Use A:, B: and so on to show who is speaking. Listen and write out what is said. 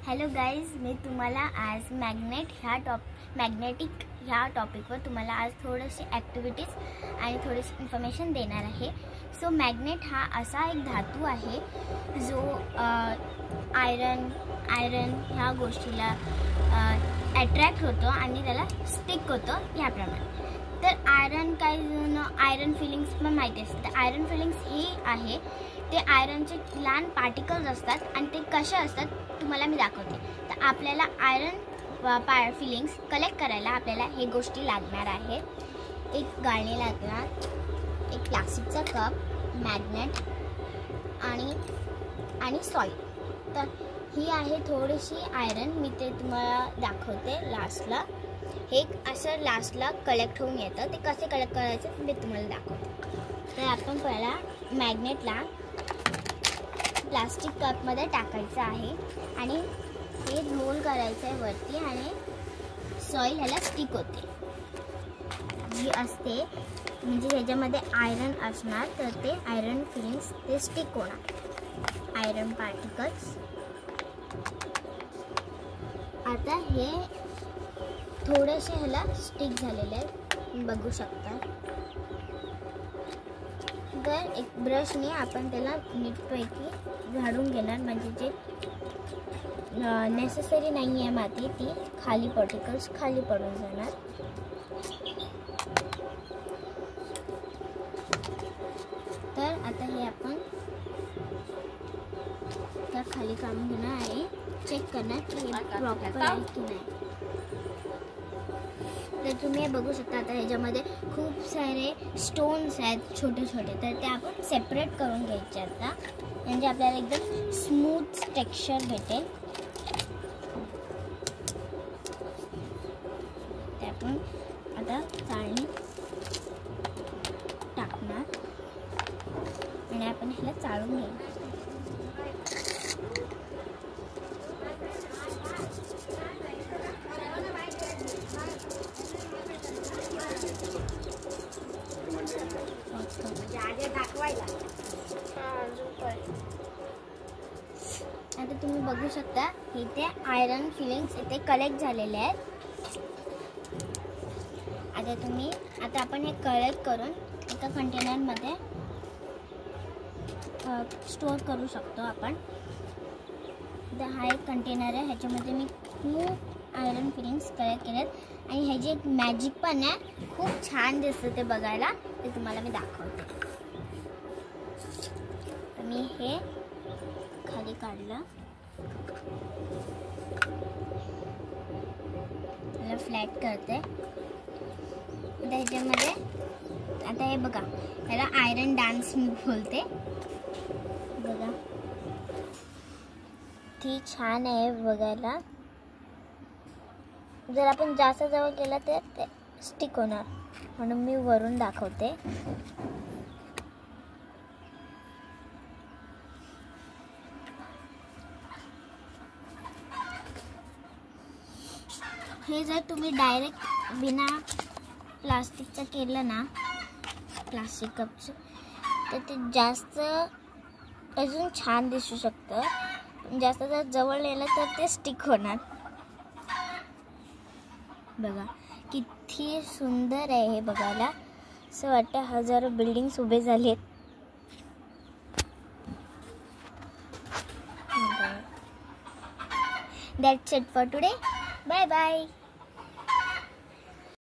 A: Hello guys, मी तुम्हाला आज magnetic ह्या टॉपिकवर तुम्हाला आज थोडीशी ॲक्टिव्हिटीज आणि थोडीशी इन्फॉर्मेशन देणार आहे. सो मॅग्नेट हा असा एक धातू आहे जो आयरन ह्या गोष्टीला अट्रॅक्ट होतो आणि त्याला स्टिक होतं ह्याप्रमाणे. तर आयरन फिलिंग्स पण माहिती असते. तर आयरन फिलिंग्स ही आहे ते आयरनचे लहान पार्टिकल्स असतात आणि ते कसे असतात तुम्हाला मी दाखवते. तर आपल्याला आयरन फिलिंग्स कलेक्ट करायला आपल्याला हे गोष्टी लागणार आहे. एक गाळणी लागणार, एक प्लास्टिकचा कप, मॅग्नेट आणि सॉइल. तर ही आहे थोडीशी आयरन, मी ते तुम्हाला दाखवते लास्टला. हे असं लास्टला कलेक्ट होऊन येतं. ते कसे कलेक्ट करायचं मी तुम्हाला दाखवते. तर आपण पहिला मॅग्नेटला प्लास्टिक कपमध्ये टाकायचं आहे आणि हे रोल करायचं आहे वरती आणि सॉइल ह्याला स्टिक होते जी असते. म्हणजे ह्याच्यामध्ये आयरन असणार तर ते आयरन फिलिंग्स ते स्टिक होणार, आयरन पार्टिकल्स. आता हे थोडेसे ह्याला स्टिक झालेले आहेत, बघू शकता. तर एक ब्रशने आपण त्याला नीटपैकी झाडून घेणार, म्हणजे जे नेसेसरी नाही आहे माती ती पार्टिकल्स खाली पडून जाणार. तर आता हे आपण त्या खाली काढून घेणार आणि चेक करणार की हे प्रॉपर आहे की नाही. तर तुम्ही हे बघू शकता. आता ह्याच्यामध्ये खूप सारे स्टोन्स आहेत छोटे छोटे, तर ते आपण सेपरेट करून घ्यायचे आता, म्हणजे आपल्याला एकदम स्मूथ टेक्स्चर भेटेल. ते आपण आता चाळणी टाकणार आणि आपण ह्याला चाळून घेऊ. आता तुम्ही बघू शकता इथे आयरन फिलिंग्स इथे कलेक्ट झालेले आहेत. आता आपण हे कलेक्ट करून एका कंटेनरमध्ये स्टोअर करू शकतो आपण. तर हा एक कंटेनर आहे, ह्याच्यामध्ये मी खूप आयरन फिलिंग्स कलेक्ट केलेत आणि ह्याची एक मॅजिक पण आहे, खूप छान दिसतं ते बघायला. ते तुम्हाला मी दाखवते. तर मी हे खाली काढलं, त्याला फ्लॅट करते. ह्याच्यामध्ये आता हे बघा, त्याला आयरन डान्स मी बोलते. बघा ती छान आहे बघायला. जर आपण जास्त जवळ केलं तर ते स्टिक होणार, म्हणून मी वरून दाखवते. हे जर तुम्ही डायरेक्ट बिना प्लास्टिकचं केलं ना, प्लास्टिक कपचं, तर ते जास्त अजून छान दिसू शकतं. जास्त जर जवळ नेलं तर ते स्टिक होणार. बघा किती सुंदर आहे हे बघायला. असं वाटतं हजारो बिल्डिंग्स उभे झालेत. That's it for today. Bye bye.